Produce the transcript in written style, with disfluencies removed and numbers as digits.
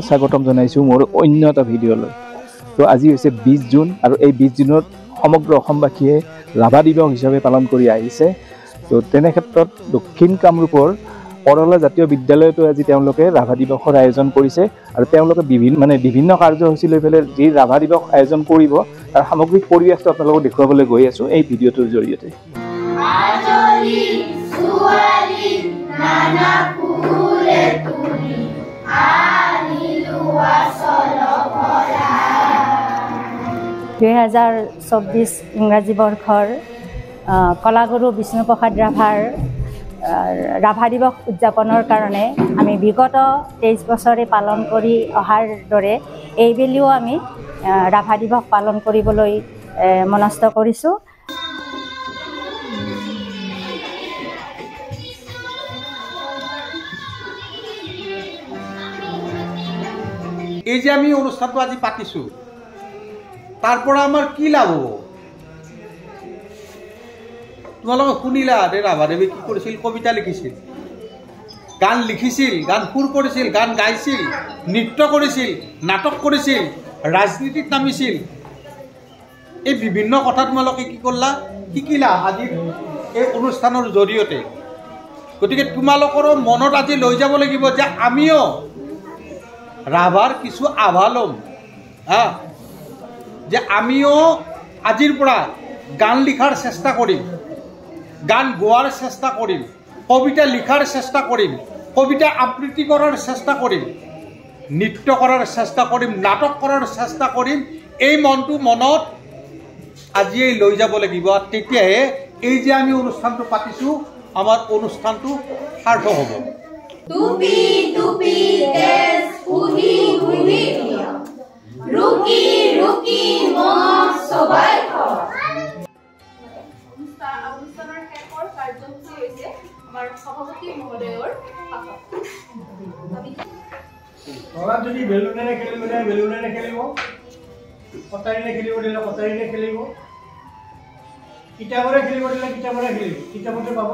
স্বাগতম জনাইছোঁ মোৰ অন্য এটা ভিডিঅ'লৈ। তো আজি হৈছে 20 জুন আৰু এই 20 জুনত সমগ্ৰ অসমবাসীয়ে ৰাভা দিৱস হিচাপে পালন কৰি আহিছে। তো তেনে ক্ষেত্ৰত দক্ষিণ কামৰূপৰ কৰলা জাতীয় বিদ্যালয়তো আজি তেওঁলোকে ৰাভা দিৱসৰ আয়োজন কৰিছে আৰু তেওঁলোকে বিভিন্ন কাৰ্যসূচী লৈ পেলাই যি ৰাভা দিৱস আয়োজন কৰিব তাৰ সামগ্ৰিক পৰিৱেশটো আপোনালোকক দেখুৱাবলৈ গৈ আছোঁ এই ভিডিঅ'টোৰ জৰিয়তে। ইংৰাজী বৰ্ষৰ কলাগুৰু বিষ্ণুপ্ৰসাদ ৰাভাৰ ৰাভা দিৱস উদযাপনৰ কাৰণে আমি বিগত 23 বছৰে পালন কৰি অহাৰ দৰে এইবেলিও আমি ৰাভা দিৱস পালন কৰিবলৈ মনস্থ কৰিছোঁ। এই যে আমি অনুষ্ঠানটো আজি পাতিছোঁ তাৰ পৰা আমাৰ কি লাভ হ'ব? তোমালোকে শুনিলা যে ৰাভাদেৱে কি কৰিছিল? কবিতা লিখিছিল, গান লিখিছিল, গান সুৰ কৰিছিল, গান গাইছিল, নৃত্য কৰিছিল, নাটক কৰিছিল, ৰাজনীতিত নামিছিল। এই বিভিন্ন কথা তোমালোকে কি কৰিলা, শিকিলা আজিৰ এই অনুষ্ঠানৰ জৰিয়তে। গতিকে তোমালোকৰো মনত আজি লৈ যাব লাগিব যে আমিও ৰাভাৰ কিছু আভা ল'ম, যে আমিও আজিৰ পৰা গান লিখাৰ চেষ্টা কৰিম, গান গোৱাৰ চেষ্টা কৰিম, কবিতা লিখাৰ চেষ্টা কৰিম, কবিতা আবৃত্তি কৰাৰ চেষ্টা কৰিম, নৃত্য কৰাৰ চেষ্টা কৰিম, নাটক কৰাৰ চেষ্টা কৰিম। এই মনটো মনত আজিয়েই লৈ যাব লাগিব। তেতিয়াহে এই যে আমি অনুষ্ঠানটো পাতিছোঁ আমাৰ অনুষ্ঠানটো সাৰ্থক হ'ব। টুপি টুপি তেজ উহি উহি ৰুকি ৰুকি মন সবাই অনুষ্ঠানৰ শেষৰ কাৰ্যসূচী হৈছে আমাৰ সভাপতি মহোদয়ৰ ঘৰত যদি বেলুনেৰে খেলিব দিয়ে বেলুনেৰে খেলিব, কটাৰীৰে খেলিব দিলে কটাৰীৰে খেলিব, কিতাপৰে খেলিব দিলে কিতাপৰে খেলিব, কিতাপতে পাব।